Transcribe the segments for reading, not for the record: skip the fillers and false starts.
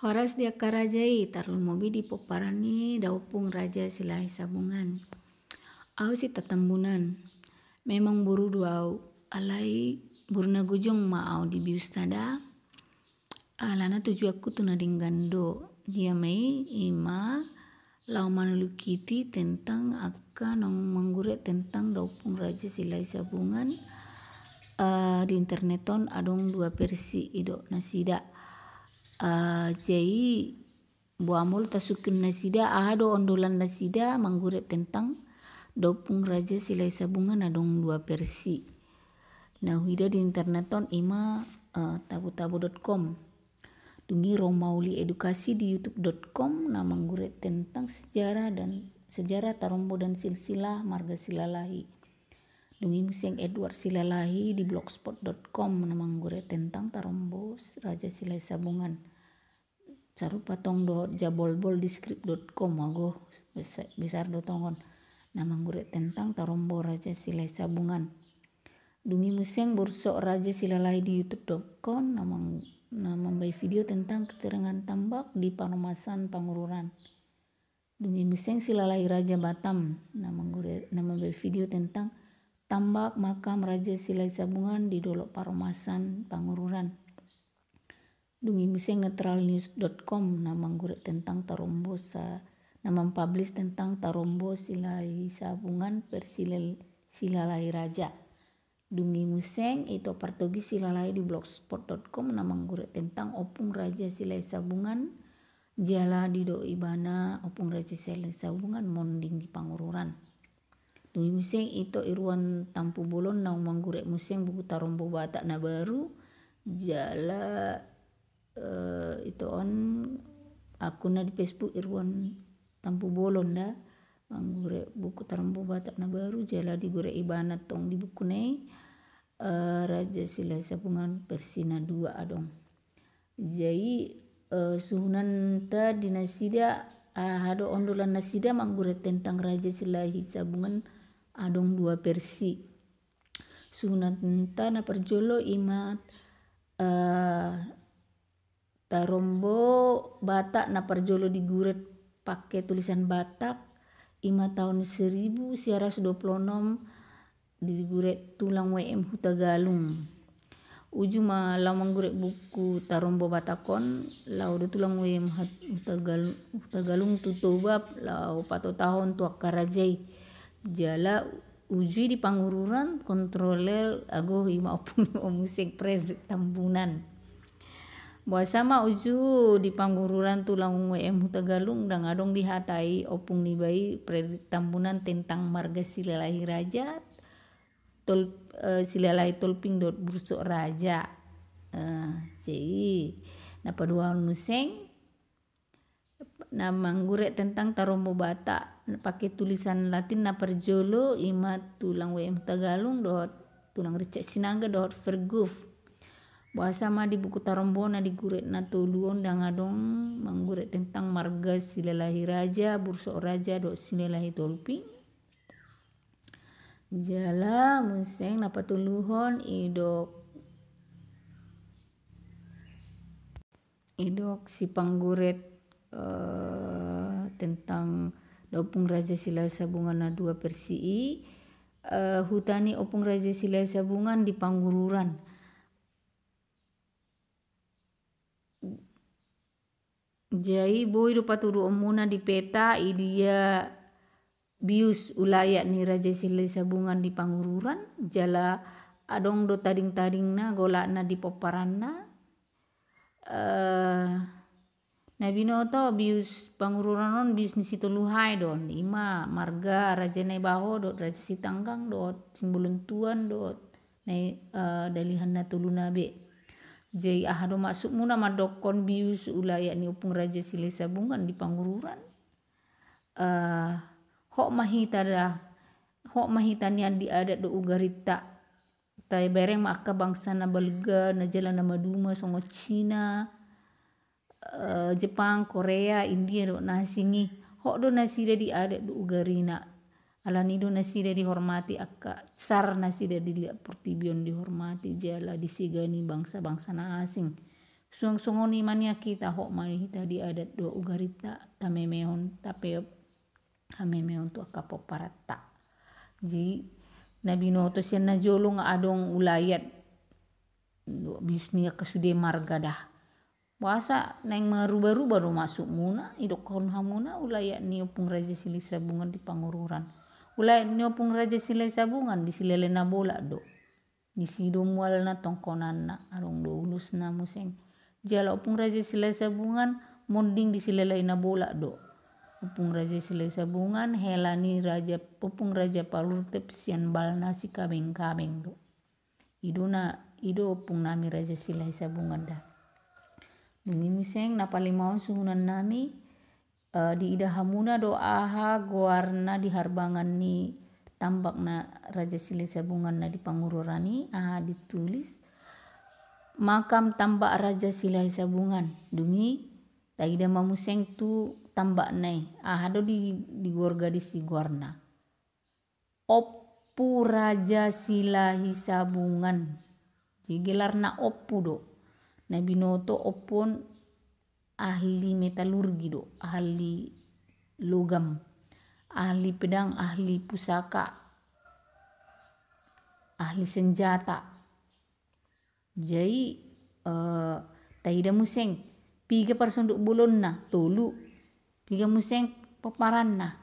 Horas dia karajai tarlu mobi di poparani daupung raja silai sabungan. Au si tatambunan. Memang buru duau alai burna gujong ma au di bius tada. Alana tuju aku tuna dinggando. Dia mai ima lau manulukiti tentang akka nong manggure tentang daupung raja silai sabungan. Di interneton adong dua versi ido nasida. Jadi buamul tasukin nasida ado ondolan nasida manggure tentang daupung raja silai sabungan adong dua versi. Nah huida di interneton ima tabu-tabu.com. Dungi Romauli Edukasi di youtube.com na manggure tentang sejarah Tarombo dan silsilah marga Silalahi. Dungi Museng Edward Silalahi di blogspot.com na manggure tentang Tarombo Raja Silai Sabungan. Sarupa tong do jabolbol di script.com ago besar do tongon na manggure tentang Tarombo Raja Silai Sabungan. Dungi Museng Bursok Raja Silalahi di youtube.com na membai video tentang keterangan tambak di Panumasan Pangururan. Dungi Museng Silalahi Raja Batam na membai video tentang tambak makam Raja Silai Sabungan di Dolok Panumasan Pangururan. Dungi Museng neutralnews.com na manggure tentang Tarombo na mempublish tentang Tarombo Silai Sabungan versi Silalahi Raja. Dungi Museng itu partogi Silalahi di blogspot.com na manggure tentang opung Raja Silai Sabungan jala di do ibana opung Raja Silai Sabungan monding di Pangururan. Dungi Museng itu Irwan Tampu Bolon na manggure Museng buku Tarombo Batak na baru jala itu on akunna di Facebook Irwan Tampu Bolon da manggure buku Tarombo Batak na baru jala di gure ibana tong di buku nei Raja Silai Sabungan versi na 2 adong. Jadi suhunan ta di nasida hado ondolan nasida manggure tentang Raja Silai Sabungan adong 2 versi. Suhunan ta na perjolo imat Tarombo Batak na perjolo diguret pakai tulisan Batak ima tahun 1926 diguret tulang WM Hutagalung. Uju ma lau manggure buku Tarombo Batakon lau do tulang WM Hutagalung tutubab lau pato tahun tua karajai jala uju di Pangururan kontroler ago ima opung Museng Fredrik Tambunan. Sama uju di Pangururan tulang WM Hutagalung dan adong dihatai opung nibai Fredrik Tambunan tentang marga Silalahi Raja Silalahi Tolping dot Bursok Raja. Jadi na paduan Museng na manggure tentang Tarombo Batak pakai tulisan Latin na perjolo ima tulang WM Hutagalung dot tulang Richard Sinangga dot Verguf. Sama di buku Tarombo na diguret na tuluon dan adong manggure tentang marga Silalahi Raja Bursok Raja dot Silalahi Tolping. Jala Museng na patuluhon idok si pangguret tentang daupung Raja Silai Sabungan na 2 versi hutani opung Raja Silai Sabungan di Pangururan. Jadi boy do paturu omuna di peta idia bius ulaya ni Raja Silai Sabungan di Pangururan jala adong do tading-tading na gola na di poparanna na binoto bius Pangururan on bius ni situluhai don ima marga Raja Naibaho dot Raja Sitanggang dot Simbuluntuan dot dalihan na tuluna be. Jadi ahado masuk muna madokon bius ulaya ni opung Raja Silai Sabungan di Pangururan. Hok mahita nian di adat do ugarita tai bereng maka bangsa na Balga na jala na Maduma songo Cina Jepang Korea India do nasingi hok do nasida di adat do ugarina alanido nasida dihormati akka sar nasida dilihat portibion dihormati jala disigani bangsa-bangsa na asing Sungoni mania kita hok mani hita di adat do ugarita tamemehon tapi hamemehon tu akapo parata. Ji nabi noto sian na jolo nga adong ulayat do bisnia kesude marga dah. Wasa neng merubah-rubah do masuk muna idok kon hamuna ulayat ni opung raja silai sabungan di Pangururan. Ulayat ni opung raja silai sabungan di silele na bola do. Di sido mual na tongkonan na arong do ulus na museng. Jala opung raja silai sabungan monding di silele na bola do. Opung raja silai sabungan helani raja opung raja palurtep sian balna si kabeng-kabeng do. Ido opung nami raja silai sabungan dah. Dungi miseng na palimau suhunan nami di ida hamuna do aha goarna di harbangan ni tambak na raja silai sabungan na di Pangururani aha ditulis makam tambak raja silai sabungan. Dungi ta ida mamuseng tu tambak nai aha do di gorga di si goarna oppu raja silai sabungan. Jadi gelarna oppu do. Na binoto oppon ahli metalurgi do, ahli logam, ahli pedang, ahli pusaka, ahli senjata. Jadi taida museng piga parsonduk bolonna tolu piga museng paparanna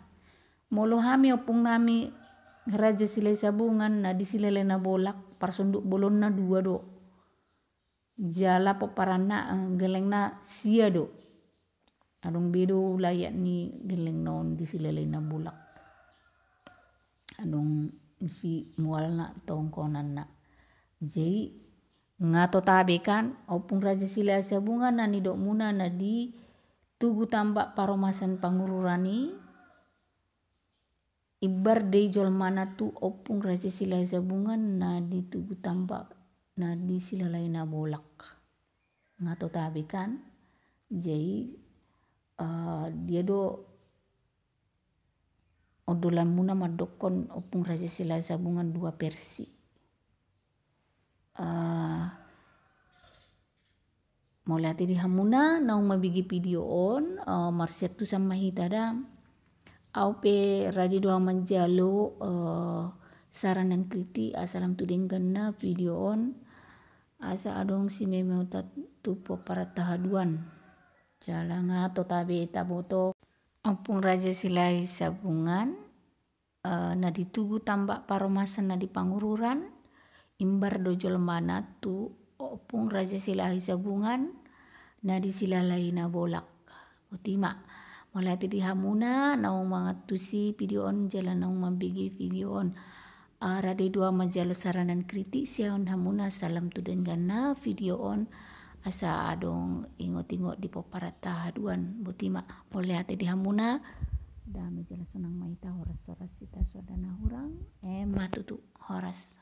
molo hami opung nami raja silai sabungan na di silele na bolak parsonduk bolonna 2 do. Jala paparanna geleng na sia do. Adong bedo ulayat ni geleng naon di silele na bolak. Adong si mual na tongkonan na. Jadi ngato tabe kan opung raja silai sabungan na ni dok muna na di tugu tambak paromasan Pangururani ibar dei jol mana tu opung raja silai sabungan na di tugu tambak na di silalai na bolak. Ngato tabe kan jadi dia do odolan muna madokon opung raja silai sabungan 2 persi. Mulai di hamuna naung mabigi video on marsiat tu sama hita da au pe radio doa manjalo saran dan kritik asalam tu dengganna video on asa adong si memeu tu para tahaduan jala ngato tabe taboto opung raja silai sabungan na ditugu tambak paromasan na di Pangururan imbar do jol mana tu opung raja silai sabungan na di silalai na bolak utima mulai di hamuna naung mangat tusi video on jala naung mambigi video on rade dua majalo saranan kritik siaon hamuna salam tu denggana video on asa adong ingot-ingot di poparata haduan butima mulai di hamuna dame jala sonang maita horas sita sodana hurang matutu horas